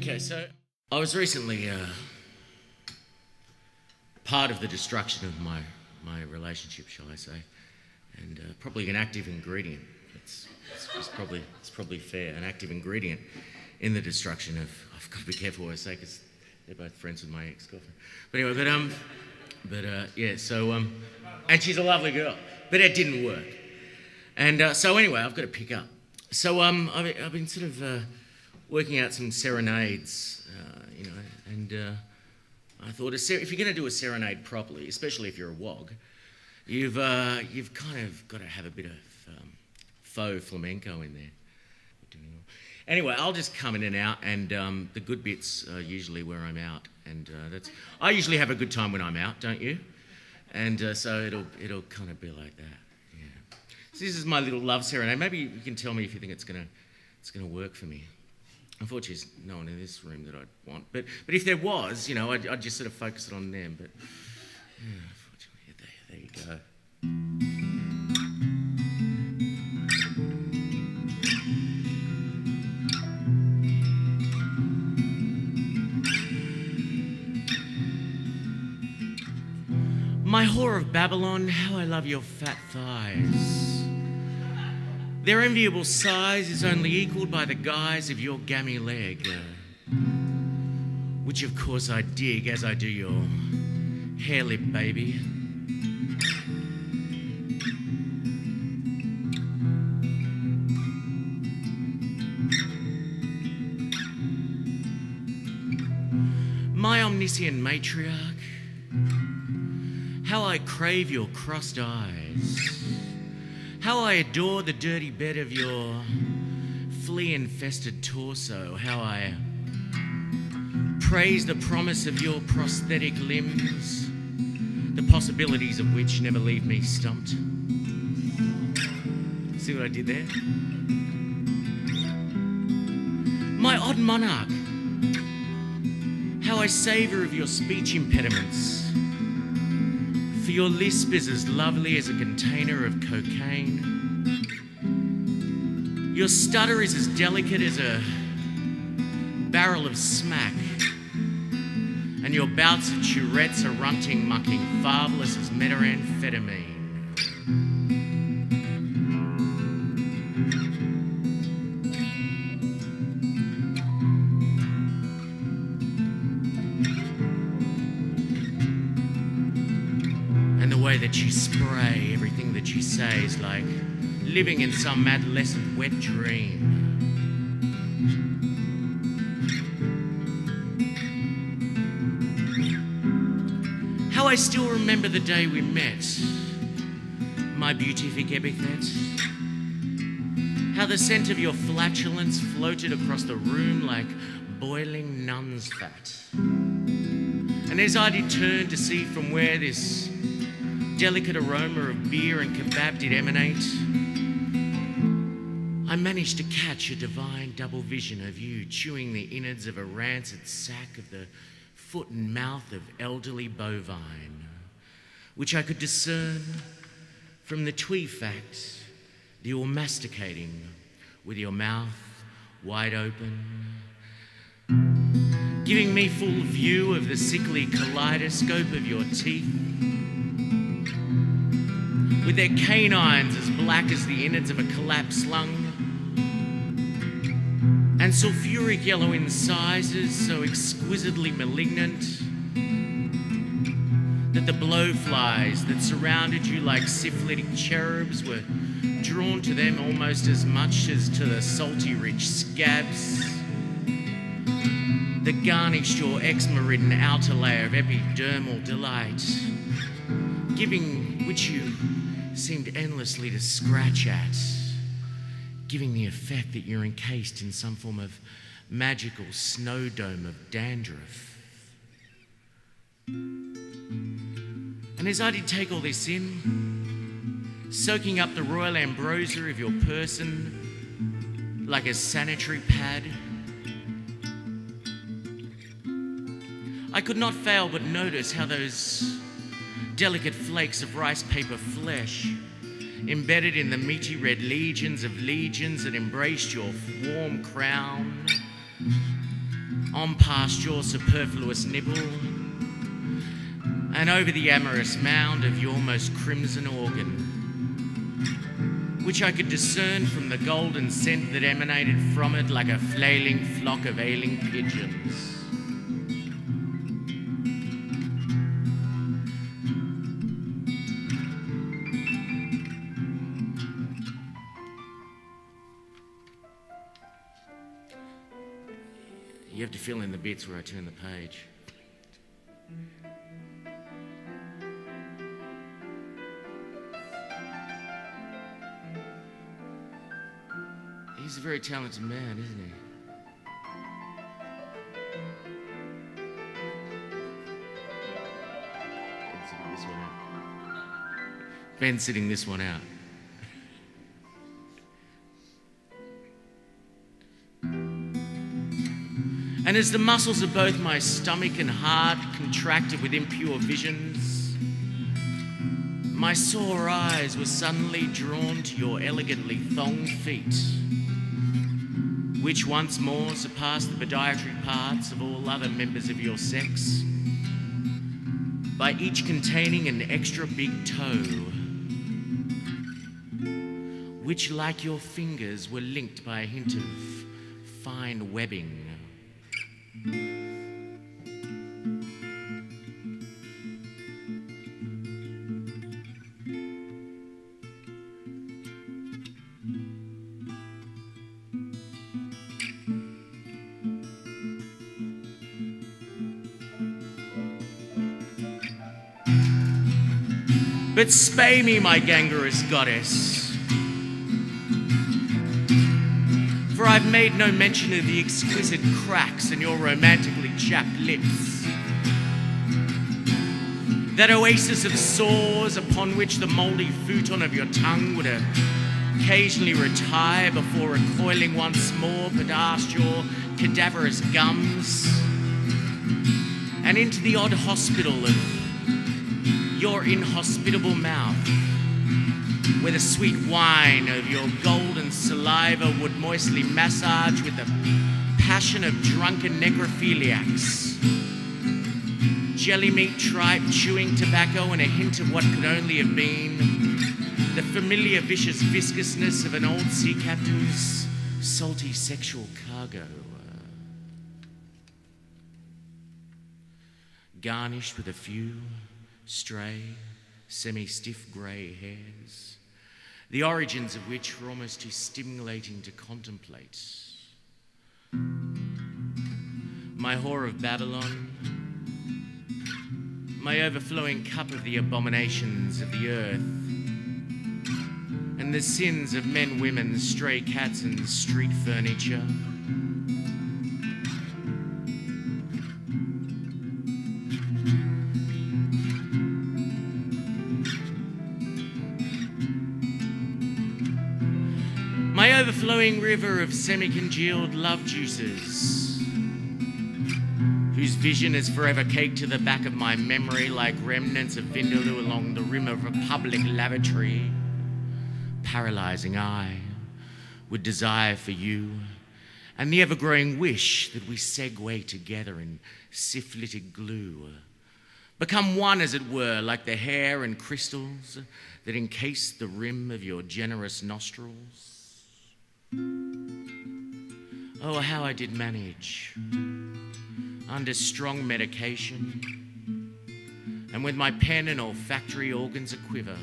Okay, so I was recently part of the destruction of my relationship, shall I say, and probably an active ingredient. It's probably fair, an active ingredient in the destruction of. I've got to be careful what I say because they're both friends with my ex-girlfriend. But anyway, yeah. So and she's a lovely girl, but it didn't work. And so anyway, I've got to pick up. So I've been sort of working out some serenades, and I thought if you're going to do a serenade properly, especially if you're a wog, you've kind of got to have a bit of faux flamenco in there. Anyway, I'll just come in and out, and the good bits are usually where I'm out, and I usually have a good time when I'm out, don't you? And so it'll kind of be like that. Yeah. So this is my little love serenade. Maybe you can tell me if you think it's gonna work for me. Unfortunately, there's no one in this room that I'd want, but if there was, I'd just sort of focus it on them. But yeah, unfortunately, there you go. My whore of Babylon, how I love your fat thighs. Their enviable size is only equalled by the guise of your gammy leg, which of course I dig as I do your hair lip, baby. My omniscient matriarch, how I crave your crossed eyes. How I adore the dirty bed of your flea-infested torso. How I praise the promise of your prosthetic limbs, the possibilities of which never leave me stumped. See what I did there? My odd monarch, how I savour of your speech impediments. For your lisp is as lovely as a container of cocaine. Your stutter is as delicate as a barrel of smack. And your bouts of Tourette's are runting, mucking, marvellous as methamphetamine. That you spray everything that you say is like living in some adolescent wet dream. How I still remember the day we met, my beatific epithet. How the scent of your flatulence floated across the room like boiling nun's fat. And as I did turn to see from where this delicate aroma of beer and kebab did emanate, I managed to catch a divine double vision of you chewing the innards of a rancid sack of the foot and mouth of elderly bovine, which I could discern from the twee fact that you were masticating with your mouth wide open, giving me full view of the sickly kaleidoscope of your teeth, with their canines as black as the innards of a collapsed lung, and sulphuric yellow incisors so exquisitely malignant that the blowflies that surrounded you like syphilitic cherubs were drawn to them almost as much as to the salty rich scabs that garnished your eczema-ridden outer layer of epidermal delight, giving which you seemed endlessly to scratch at, giving the effect that you're encased in some form of magical snow dome of dandruff. And as I did take all this in, soaking up the royal ambrosia of your person like a sanitary pad, I could not fail but notice how those delicate flakes of rice paper flesh embedded in the meaty red legions of legions that embraced your warm crown on past your superfluous nibble, and over the amorous mound of your most crimson organ, which I could discern from the golden scent that emanated from it like a flailing flock of ailing pigeons. You have to fill in the bits where I turn the page. He's a very talented man, isn't he? Ben's sitting this one out. And as the muscles of both my stomach and heart contracted with impure visions, my sore eyes were suddenly drawn to your elegantly thonged feet, which once more surpassed the podiatry parts of all other members of your sex, by each containing an extra big toe, which, like your fingers, were linked by a hint of fine webbing. But spay me, my gangrenous goddess, for I've made no mention of the exquisite cracks in your romantically chapped lips, that oasis of sores upon which the mouldy futon of your tongue would occasionally retire before recoiling once more past your cadaverous gums, and into the odd hospital of your inhospitable mouth, where the sweet wine of your golden saliva would moistly massage with the passion of drunken necrophiliacs, jelly meat, tripe, chewing tobacco, and a hint of what could only have been the familiar vicious viscousness of an old sea captain's salty sexual cargo, garnished with a few stray, semi-stiff grey hairs, the origins of which were almost too stimulating to contemplate. My whore of Babylon, my overflowing cup of the abominations of the earth, and the sins of men, women, stray cats, and street furniture. My overflowing river of semi-congealed love juices, whose vision is forever caked to the back of my memory like remnants of Vindaloo along the rim of a public lavatory, paralysing I with desire for you, and the ever-growing wish that we segue together in syphilitic glue, become one, as it were, like the hair and crystals that encase the rim of your generous nostrils. Oh, how I did manage, under strong medication, and with my pen and olfactory organs aquiver,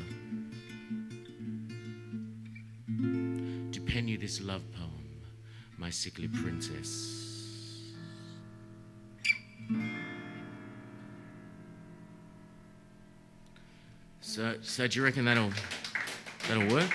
to pen you this love poem, my sickly princess. So do you reckon that'll work?